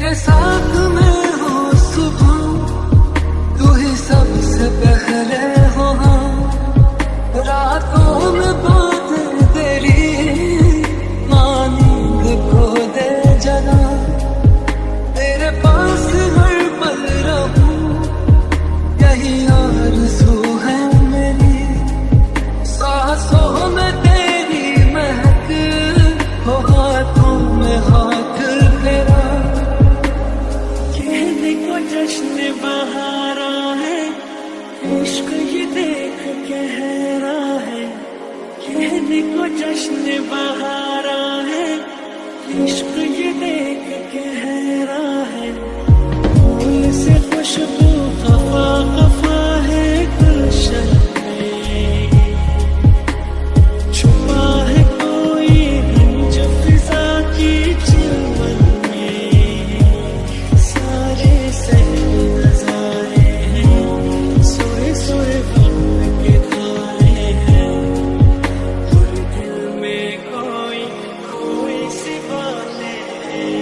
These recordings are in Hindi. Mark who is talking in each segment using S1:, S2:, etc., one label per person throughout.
S1: तेरे साथ मैं हूँ सुबह, तू ही सबसे पहले हो। रातों में बातें तेरी नींद खो दे जना, तेरे पास हर पल रहूं यही आरज़ू है मेरी। सांसों में तेरी महक हो, हाथों में हाथ फेरा।
S2: कहने को जश्न बहारा है, इश्क ये देख गहरा है। कहने को जश्न बहारा है, इश्क ये देख गहरा है। फूल से खुशबू खफा खफा है गुलशन में, छुपा है कोई गंज फिजा की चिलमन में। सारे सहर नजारे हैं, सोए सोए वक्त के तारे हैं। और दिल में कोई कोई सी बातें हैं।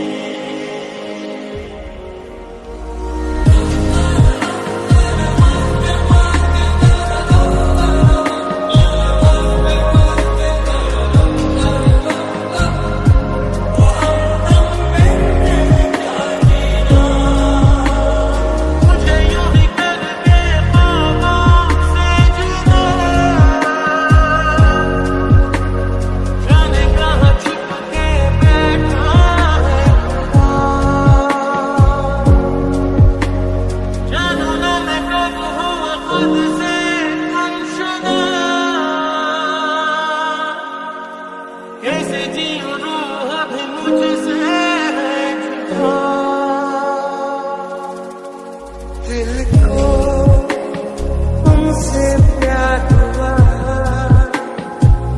S2: मुझे यूं ही करके ख्वाबों से जुदा, जाने कहाँ छुप के बैठा है खुदा। जानू ना मैं कब हुआ खुद से गुमशुदा, कैसे जीऊं रूह भी मुझसे है जुदा।
S1: दिल को तुमसे प्यार हुआ,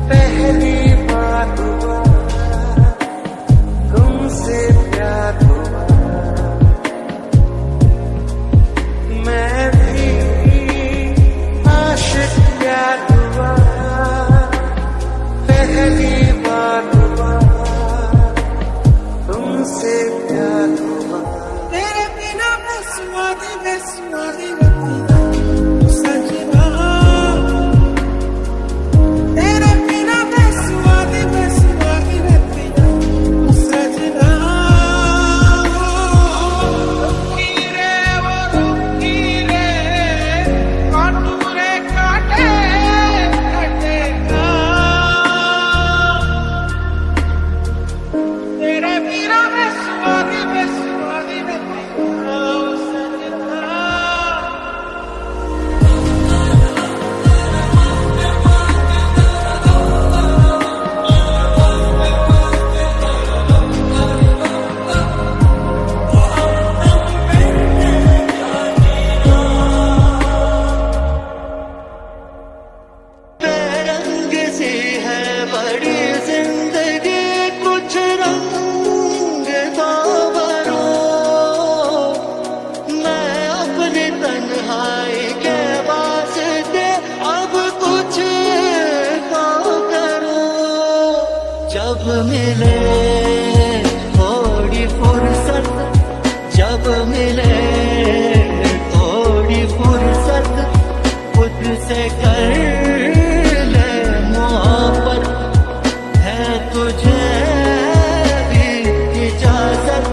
S1: पहली बार हुआ तुमसे प्यार हुआ। मैं भी आशिक प्यार हुआ, पहली बार हुआ तुमसे प्यार हुआ। तेरे बिना बेसुआदी बेसुआदी रतियां सजना, तेरे बिना बेसुआदी बेसुआदी रतियां सजना। रुकी रे वो रुकी रे, काटू रे काटे कटेगा। तेरे बिना बेसुआदी बेसुआदी रतियां सजना।
S2: बेरंग सी है बड़ी जिंदगी, कुछ रंग तो भरो। मैं अपनी तन्हाई के वास्ते अब कुछ तो करूं। जब मिले थोड़ी फुर्सत, जब मिले थोड़ी फुर्सत, खुद से कर ले मोहब्बत। है तुझे भी इजाजत,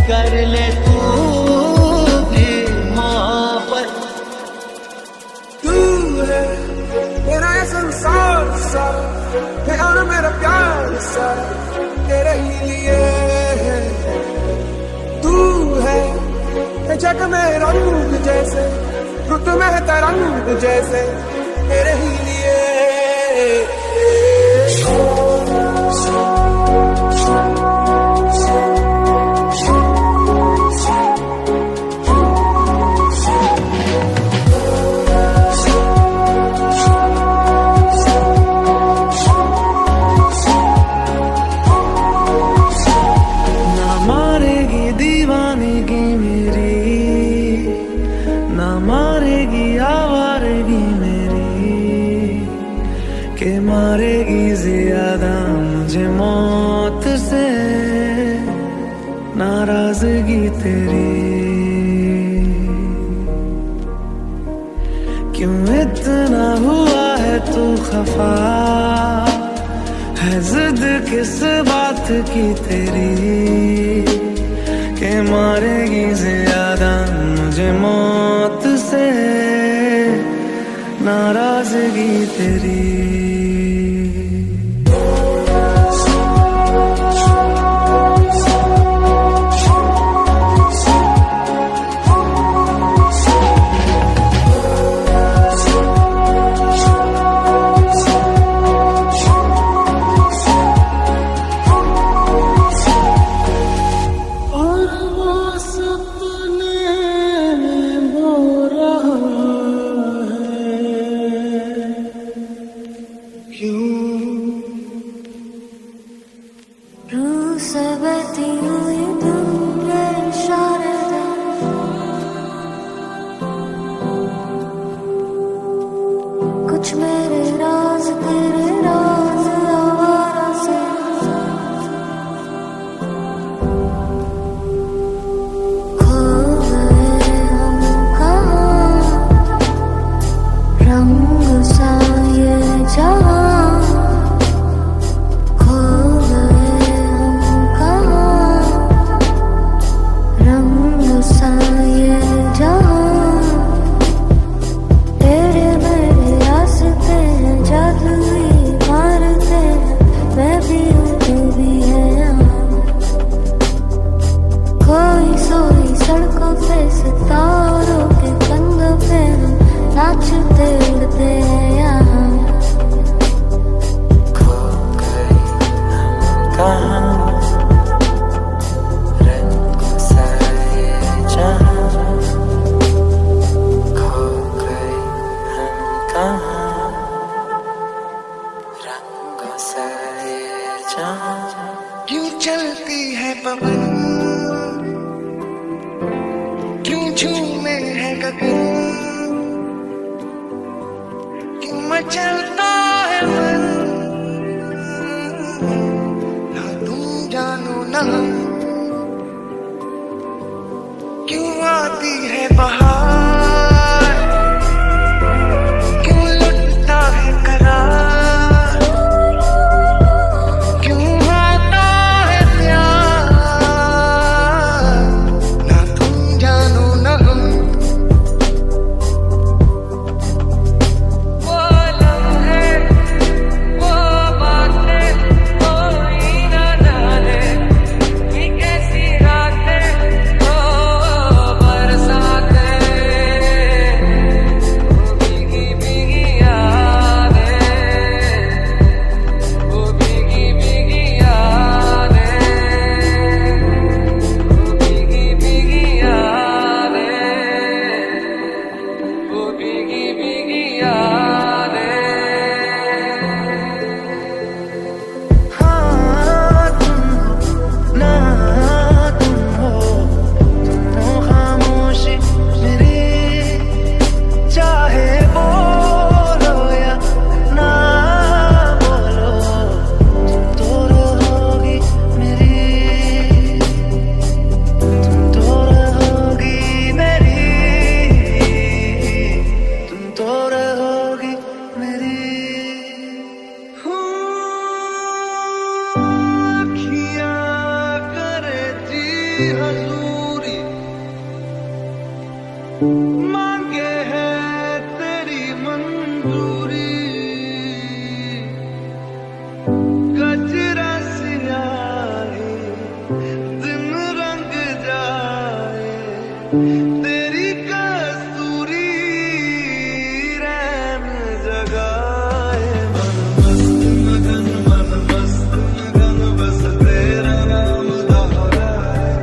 S2: कर ले तू भी मोहब्बत।
S1: तू है मेरा ये संसार सारा, है और मेरा प्यार सारा तेरे ही लिए है। तू है जग में रंग जैसे, रुत में तरंग जैसे तेरे ही लिए। ना मारेगी दीवानगी मेरी, ना मारेगी आवारगी मेरी, के मारेगी ज्यादा मुझे मौत से नाराजगी। तेरी, क्यों इतना हुआ है तू खफा, है जिद किस बात की तेरी, के मारेगी ज्यादा मुझे मौत से नाराजगी तेरी।
S3: कुछ मेरे राज तेरे राज आवारा से, खो गए हम कहाँ, रंग सा ये जहाँ, खो गए हम कहाँ, रंग सा ये जहाँ। सड़कों पे सितारों के कंध पे हम नाचते उड़ते हैं यहाँ।
S1: खो गए हम कहाँ, रंग सा ये जहाँ, खो गए हम कहाँ, रंग सा ये जहाँ। क्यों चलती है पवन, क्यों झूमे है गगन, क्यों मचलता है मन, ना तुम जानो ना, क्यों आती है बहार, क्यों लुटता है करार, क्यों आता है प्यार, ना तुम जानो ना हम। वो लम्हे, वो बातें कोई ना जाने, ये कैसी रातें, वो बरसातें, वो भीगी भीगी यादें, वो भीगी भीगी यादें, वो भीगी भीगी यादें, वो भीगी भीगी यादें। हाँ तुम ना तुम हो, तुम हो खामोशी मेरी, चाहे बोलो या ना बोलो, तुम तो रहोगी मेरी, तुम तो रहोगी मेरी, तुम तो रहोगी मेरी। अखियाँ करे जी हजूरी, मांगे है तेरी मंजूरी, गजरा सियाही दिन रंग जाए, तेरी कस्तूरी रैन जगाए। मन मस्त मगन बस तेरा नाम दोहराए,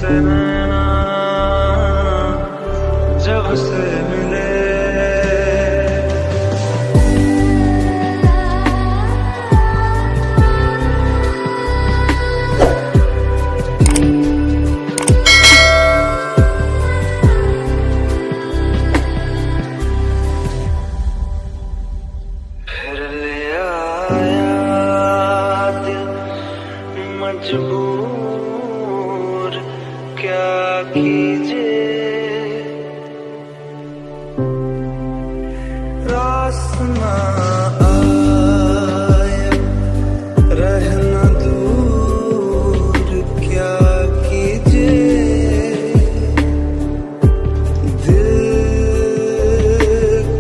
S1: से नैना जब से मिले मजबूर क्या कीजिए रास ना आए रहना दूर क्या कीजिए दिल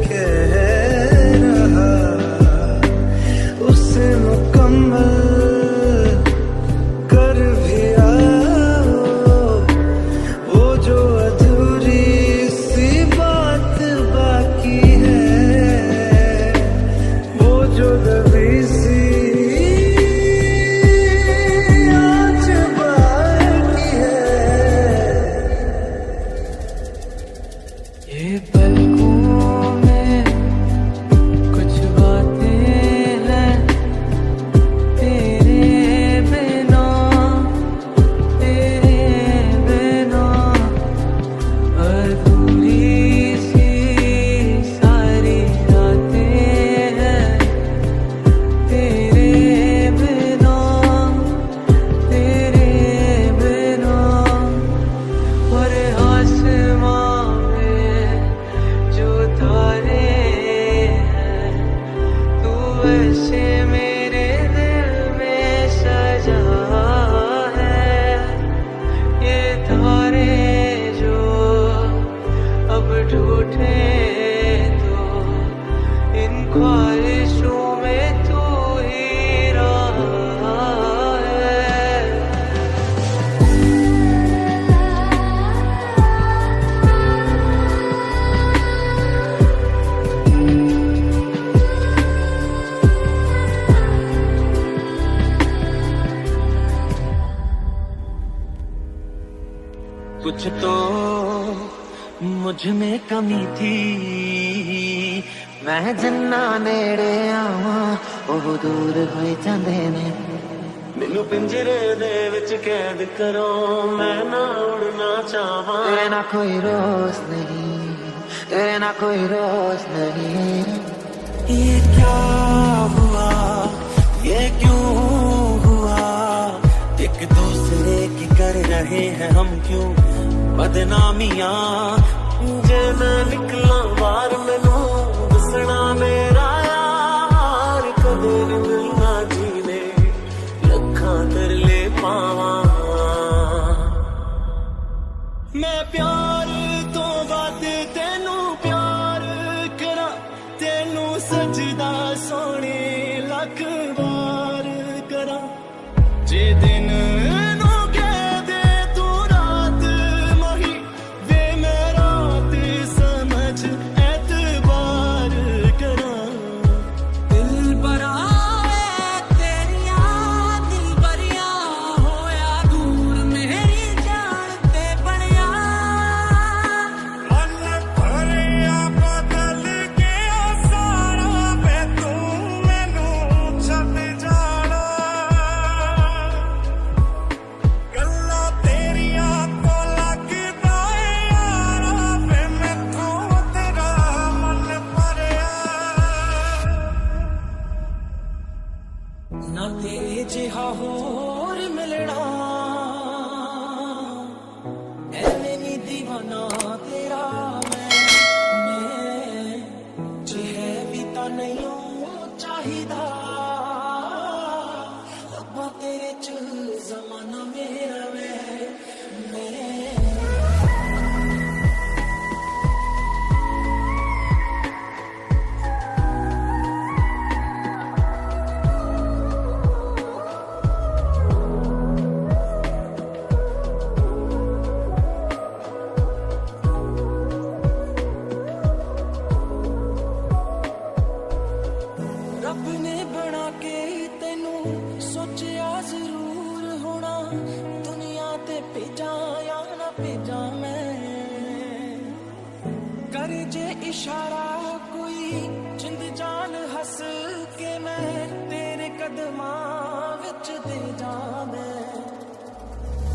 S1: कह रहा उसे मुकम्मल ये पलकों में कुछ बातें हैं तेरे बिना अधूरी सी सारी रातें हैं तेरे बिना और आसमां वैसे मेरे दिल में सजा है ये तारे जो अब टूटे तो इन ख्वाहिशों में तू ही रहा है कुछ तो मुझ में कमी थी मैं जन्ना नेड़े आवा ओह दूर होई जांदे ने मैनू पिंजरे दे विच कैद करो मैं ना उड़ना चाहवां तेरे ना कोई रोस नहीं तेरे ना कोई रोस नहीं ये क्या हुआ ये क्यों हुआ एक दूसरे की कर रहे हैं हम क्यों बदनामियां जे मैं निकला बार मैनू दसना मेरा यार कदे मिलना जीने लखा कर ले पावा मैं प्यार तो बात तेनू प्यार करा तेनू सजदा सोने लख बार करा जे दिन भेजा या ना भेजा मैं, करे जे इशारा कोई जिंद जान हंस के मैं तेरे कदमां विच दे जा मैं।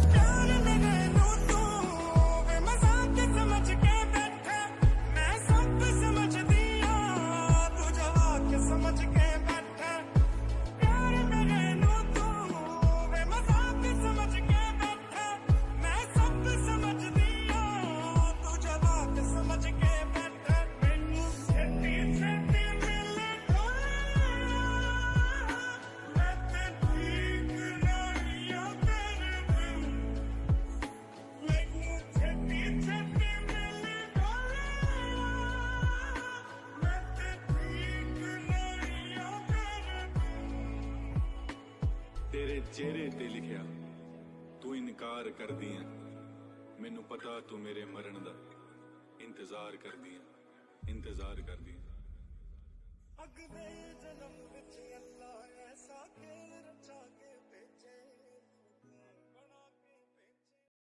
S1: प्यार मेरे नू तू वे मजाक समझ के बैठा, मैं सब समझ दिया तू जवाक समझ के बैठा। प्यार मेरे नू तू वे मजाक समझ के बैठा, मैं सब समझ दिया तू जवाक समझ के बैठा। मैनू छेती छेती मिले मैं ते ठीक नहीं आ तेरे बिन। मैनू छेती छेती मिले मैं ते ठीक नहीं आ तेरे बिन।
S4: तेरे चेहरे ते लिखिया तू इनकार कर दिया, मैनू पता तू मेरे मरण दा इंतजार कर दिया, इंतजार कर दिया।
S1: अगले जन्म विच अल्लाह ऐसा खेल रचा के